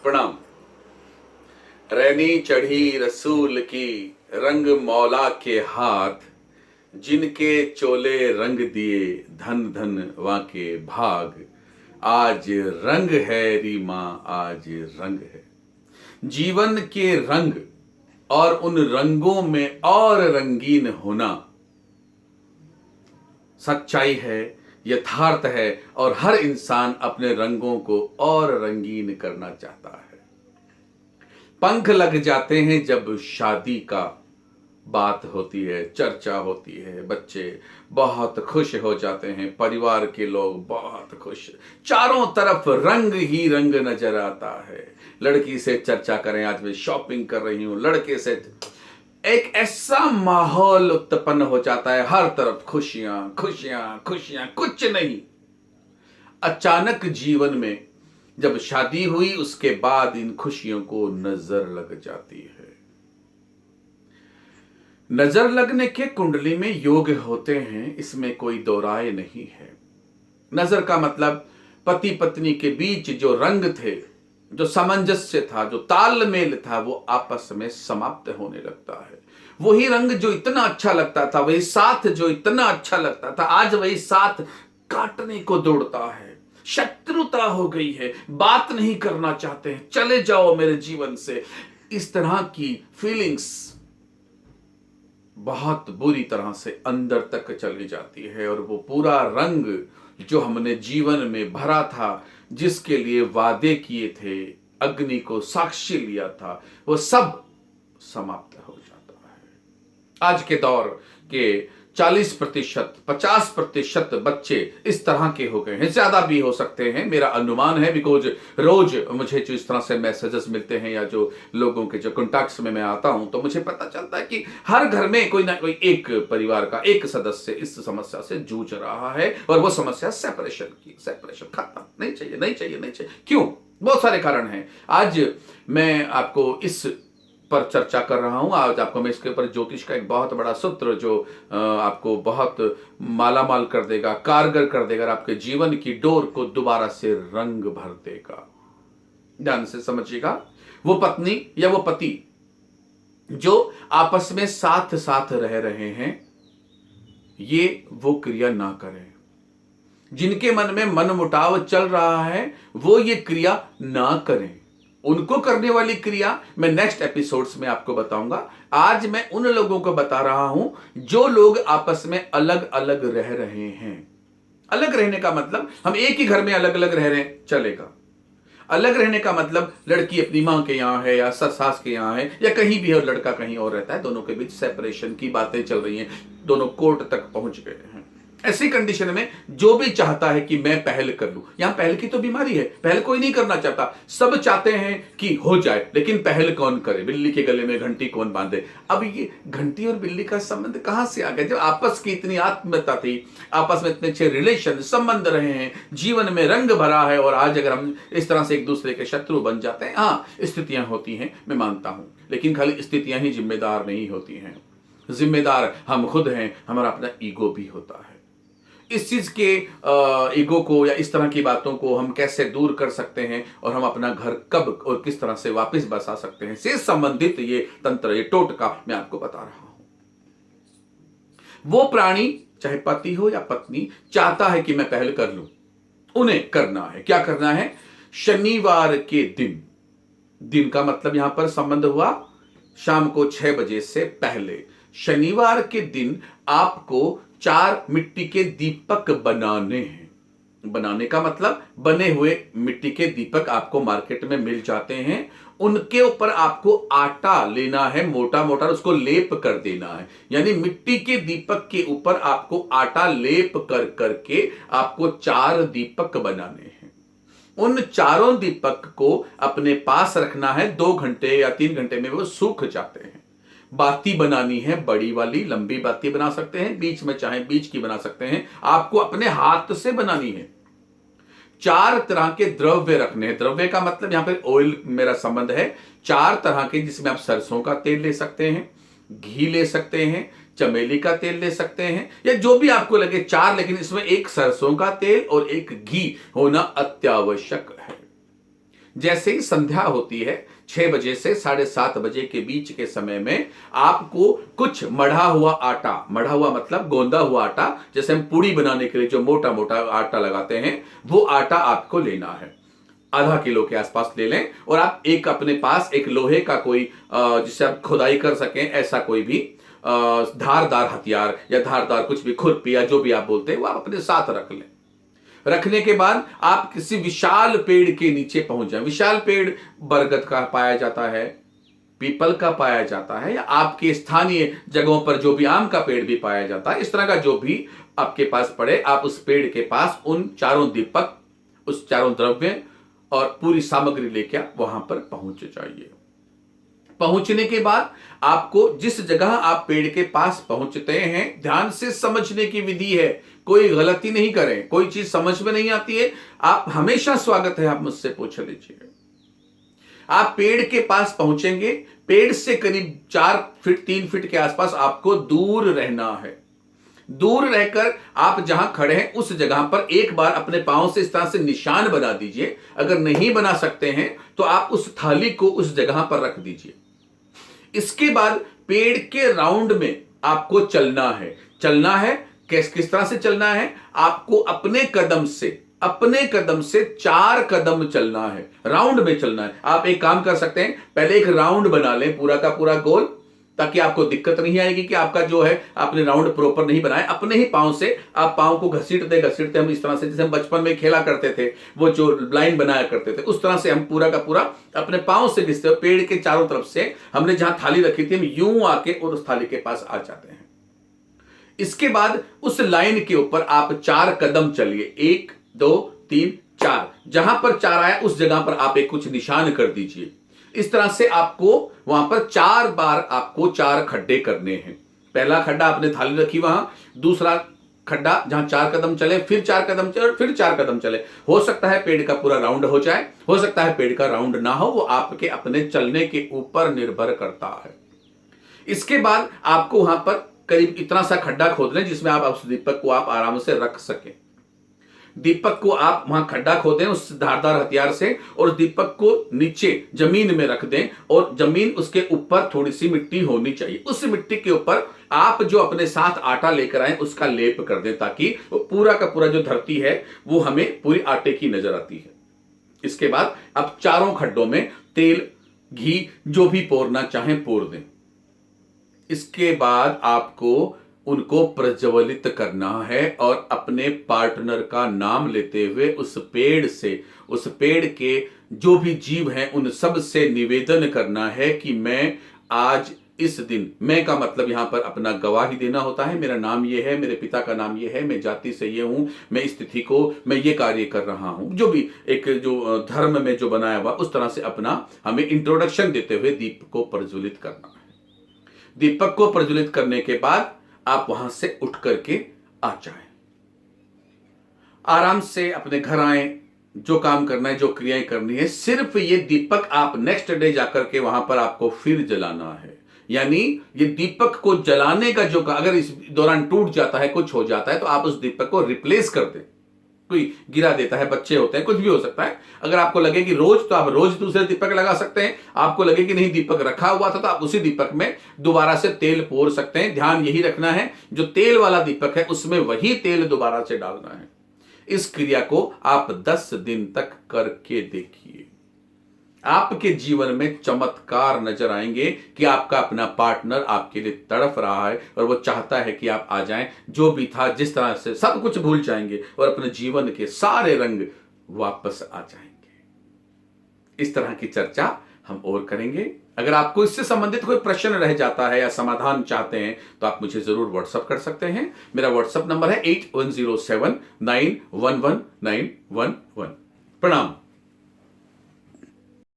प्रणाम। रैनी चढ़ी रसूल की, रंग मौला के हाथ, जिनके चोले रंग दिए धन धन वाके भाग। आज रंग है रीमा, आज रंग है जीवन के रंग, और उन रंगों में और रंगीन होना सच्चाई है, यथार्थ है। और हर इंसान अपने रंगों को और रंगीन करना चाहता है। पंख लग जाते हैं जब शादी का बात होती है, चर्चा होती है, बच्चे बहुत खुश हो जाते हैं, परिवार के लोग बहुत खुश, चारों तरफ रंग ही रंग नजर आता है। लड़की से चर्चा करें, आज मैं शॉपिंग कर रही हूं, लड़के से एक ऐसा माहौल उत्पन्न हो जाता है, हर तरफ खुशियां खुशियां खुशियां, कुछ नहीं। अचानक जीवन में जब शादी हुई, उसके बाद इन खुशियों को नजर लग जाती है। नजर लगने के कुंडली में योग होते हैं, इसमें कोई दो राय नहीं है। नजर का मतलब पति पत्नी के बीच जो रंग थे, जो सामंजस्य था, जो तालमेल था, वो आपस में समाप्त होने लगता है। वही रंग जो इतना अच्छा लगता था, वही साथ जो इतना अच्छा लगता था, आज वही साथ काटने को दौड़ता है। शत्रुता हो गई है, बात नहीं करना चाहते हैं, चले जाओ मेरे जीवन से। इस तरह की फीलिंग्स बहुत बुरी तरह से अंदर तक चली जाती है, और वो पूरा रंग जो हमने जीवन में भरा था, जिसके लिए वादे किए थे, अग्नि को साक्षी लिया था, वो सब समाप्त हो जाता है। आज के दौर के 40%, 50% बच्चे इस तरह के हो गए हैं, ज्यादा भी हो सकते हैं, मेरा अनुमान है, बिकॉज रोज मुझे जो इस तरह से मैसेजेस मिलते हैं या जो लोगों के जो कॉन्टैक्ट्स में मैं आता हूं, तो मुझे पता चलता है कि हर घर में कोई ना कोई एक परिवार का एक सदस्य इस समस्या से जूझ रहा है। और वो समस्या सेपरेशन की, सेपरेशन खत्म नहीं चाहिए, नहीं चाहिए, नहीं चाहिए। क्यों? बहुत सारे कारण हैं। आज मैं आपको इस पर चर्चा कर रहा हूं। आज आपको मैं इसके ऊपर ज्योतिष का एक बहुत बड़ा सूत्र जो आपको बहुत मालामाल कर देगा, कारगर कर देगा, और आपके जीवन की डोर को दोबारा से रंग भर देगा। ध्यान से समझिएगा। वो पत्नी या वो पति जो आपस में साथ साथ रह रहे हैं, ये वो क्रिया ना करें। जिनके मन में मनमुटाव चल रहा है, वो ये क्रिया ना करें। उनको करने वाली क्रिया मैं नेक्स्ट एपिसोड्स में आपको बताऊंगा। आज मैं उन लोगों को बता रहा हूं जो लोग आपस में अलग अलग रह रहे हैं। अलग रहने का मतलब हम एक ही घर में अलग अलग रह रहे हैं, चलेगा। अलग रहने का मतलब लड़की अपनी मां के यहां है या सास के यहां है या कहीं भी है, और लड़का कहीं और रहता है, दोनों के बीच सेपरेशन की बातें चल रही हैं, दोनों कोर्ट तक पहुंच गए हैं। ऐसी कंडीशन में जो भी चाहता है कि मैं पहल कर लूं, यहां पहल की तो बीमारी है, पहल कोई नहीं करना चाहता, सब चाहते हैं कि हो जाए, लेकिन पहल कौन करे? बिल्ली के गले में घंटी कौन बांधे? अब ये घंटी और बिल्ली का संबंध कहां से आ गया? जब आपस की इतनी आत्मीयता थी, आपस में इतने अच्छे रिलेशन संबंध रहे हैं, जीवन में रंग भरा है, और आज अगर हम इस तरह से एक दूसरे के शत्रु बन जाते हैं। हाँ, स्थितियां होती हैं, मैं मानता हूं, लेकिन खाली स्थितियां ही जिम्मेदार नहीं होती हैं। जिम्मेदार हम खुद हैं, हमारा अपना ईगो भी होता है। इस चीज के ईगो को या इस तरह की बातों को हम कैसे दूर कर सकते हैं, और हम अपना घर कब और किस तरह से वापस बसा सकते हैं, से संबंधित ये तंत्र, ये टोटका मैं आपको बता रहा हूं। वो प्राणी, चाहे पति हो या पत्नी, चाहता है कि मैं पहल कर लूं। उन्हें करना है, क्या करना है? शनिवार के दिन, दिन का मतलब यहां पर संबंध हुआ शाम को 6 बजे से पहले। शनिवार के दिन आपको 4 मिट्टी के दीपक बनाने हैं। बनाने का मतलब बने हुए मिट्टी के दीपक आपको मार्केट में मिल जाते हैं। उनके ऊपर आपको आटा लेना है, मोटा मोटा, उसको लेप कर देना है। यानी मिट्टी के दीपक के ऊपर आपको आटा लेप कर करके आपको 4 दीपक बनाने हैं। उन चारों दीपक को अपने पास रखना है। 2 घंटे या 3 घंटे में वो सूख जाते हैं। बाती बनानी है, बड़ी वाली लंबी बाती बना सकते हैं, बीच में चाहे बीच की बना सकते हैं, आपको अपने हाथ से बनानी है। 4 तरह के द्रव्य रखने हैं। द्रव्य का मतलब यहां पर ऑयल मेरा संबंध है। 4 तरह के, जिसमें आप सरसों का तेल ले सकते हैं, घी ले सकते हैं, चमेली का तेल ले सकते हैं, या जो भी आपको लगे 4, लेकिन इसमें एक सरसों का तेल और एक घी होना अत्यावश्यक है। जैसे ही संध्या होती है 6 बजे से 7:30 बजे के बीच के समय में आपको कुछ मढ़ा हुआ आटा, मढ़ा हुआ मतलब गोंदा हुआ आटा, जैसे हम पूड़ी बनाने के लिए जो मोटा मोटा आटा लगाते हैं, वो आटा आपको लेना है। आधा किलो के आसपास ले लें। और आप एक अपने पास एक लोहे का कोई जिससे आप खुदाई कर सकें ऐसा कोई भी धारदार हथियार या धारदार कुछ भी, खुरपी या जो भी आप बोलते हैं, वो आप अपने साथ रख लें। रखने के बाद आप किसी विशाल पेड़ के नीचे पहुंच जाएं। विशाल पेड़ बरगद का पाया जाता है, पीपल का पाया जाता है, या आपके स्थानीय जगहों पर जो भी आम का पेड़ भी पाया जाता है, इस तरह का जो भी आपके पास पड़े, आप उस पेड़ के पास उन चारों दीपक, उस चारों द्रव्य और पूरी सामग्री लेकर वहां पर पहुंच जाइए। पहुंचने के बाद आपको जिस जगह आप पेड़ के पास पहुंचते हैं, ध्यान से समझने की विधि है, कोई गलती नहीं करें। कोई चीज समझ में नहीं आती है, आप हमेशा स्वागत है, आप मुझसे पूछ लीजिए। आप पेड़ के पास पहुंचेंगे, पेड़ से करीब 4 फीट 3 फीट के आसपास आपको दूर रहना है। दूर रहकर आप जहां खड़े हैं उस जगह पर एक बार अपने पांव से इस तरह से निशान बना दीजिए। अगर नहीं बना सकते हैं तो आप उस थाली को उस जगह पर रख दीजिए। इसके बाद पेड़ के राउंड में आपको चलना है। चलना है किस तरह से चलना है? आपको अपने कदम से 4 कदम चलना है, राउंड में चलना है। आप एक काम कर सकते हैं, पहले एक राउंड बना लें पूरा का पूरा गोल, ताकि आपको दिक्कत नहीं आएगी कि आपका जो है आपने राउंड प्रॉपर नहीं बनाया। अपने ही पांव से आप पांव को घसीटते हम इस तरह से, जैसे हम बचपन में खेला करते थे, वो जो लाइन बनाया करते थे, उस तरह से हम पूरा का पूरा अपने पांव से घिसते हुए पेड़ के चारों तरफ से हमने जहां थाली रखी थी, हम यूं आके और उस थाली के पास आ जाते हैं। इसके बाद उस लाइन के ऊपर आप 4 कदम चलिए, 1 2 3 4। जहां पर 4 आया उस जगह पर आप एक कुछ निशान कर दीजिए। इस तरह से आपको वहां पर 4 बार आपको 4 खड्डे करने हैं। पहला खड्डा आपने थाली रखी वहां, दूसरा खड्डा जहां 4 कदम चले, फिर 4 कदम चले, फिर 4 कदम चले। हो सकता है पेड़ का पूरा राउंड हो जाए, हो सकता है पेड़ का राउंड ना हो, वो आपके अपने चलने के ऊपर निर्भर करता है। इसके बाद आपको वहां पर करीब इतना सा खड्डा खोद लें जिसमें आप उस दीपक को आप आराम से रख सकें। दीपक को आप वहां खड्डा खोदें उस धारदार हथियार से, और दीपक को नीचे जमीन में रख दें, और जमीन उसके ऊपर थोड़ी सी मिट्टी होनी चाहिए। उस मिट्टी के ऊपर आप जो अपने साथ आटा लेकर आए उसका लेप कर दें, ताकि वो पूरा का पूरा जो धरती है वो हमें पूरी आटे की नजर आती है। इसके बाद आप चारों खड्डों में तेल घी जो भी पोरना चाहें पोर दें। इसके बाद आपको उनको प्रज्वलित करना है और अपने पार्टनर का नाम लेते हुए उस पेड़ के जो भी जीव हैं उन सब से निवेदन करना है कि मैं आज इस दिन, मैं का मतलब यहां पर अपना गवाही देना होता है, मेरा नाम ये है, मेरे पिता का नाम ये है, मैं जाति से ये हूं, मैं इस तिथि को मैं ये कार्य कर रहा हूं, जो भी एक जो धर्म में जो बनाया हुआ उस तरह से अपना हमें इंट्रोडक्शन देते हुए दीप को प्रज्वलित करना है। दीपक को प्रज्वलित करने के बाद आप वहां से उठ करके आ जाएं, आराम से अपने घर आए, जो काम करना है, जो क्रियाएं करनी है। सिर्फ ये दीपक आप नेक्स्ट डे जाकर के वहां पर आपको फिर जलाना है। यानी ये दीपक को जलाने का जो, अगर इस दौरान टूट जाता है, कुछ हो जाता है, तो आप उस दीपक को रिप्लेस कर दें। कोई गिरा देता है, बच्चे होते हैं, कुछ भी हो सकता है। अगर आपको लगे कि रोज, तो आप रोज दूसरे दीपक लगा सकते हैं। आपको लगे कि नहीं दीपक रखा हुआ था, तो आप उसी दीपक में दोबारा से तेल पोर सकते हैं। ध्यान यही रखना है, जो तेल वाला दीपक है उसमें वही तेल दोबारा से डालना है। इस क्रिया को आप 10 दिन तक करके देखिए, आपके जीवन में चमत्कार नजर आएंगे कि आपका अपना पार्टनर आपके लिए तड़प रहा है और वो चाहता है कि आप आ जाएं। जो भी था, जिस तरह से, सब कुछ भूल जाएंगे और अपने जीवन के सारे रंग वापस आ जाएंगे। इस तरह की चर्चा हम और करेंगे। अगर आपको इससे संबंधित कोई प्रश्न रह जाता है या समाधान चाहते हैं तो आप मुझे जरूर व्हाट्सएप कर सकते हैं। मेरा व्हाट्सएप नंबर है 8107911911। प्रणाम।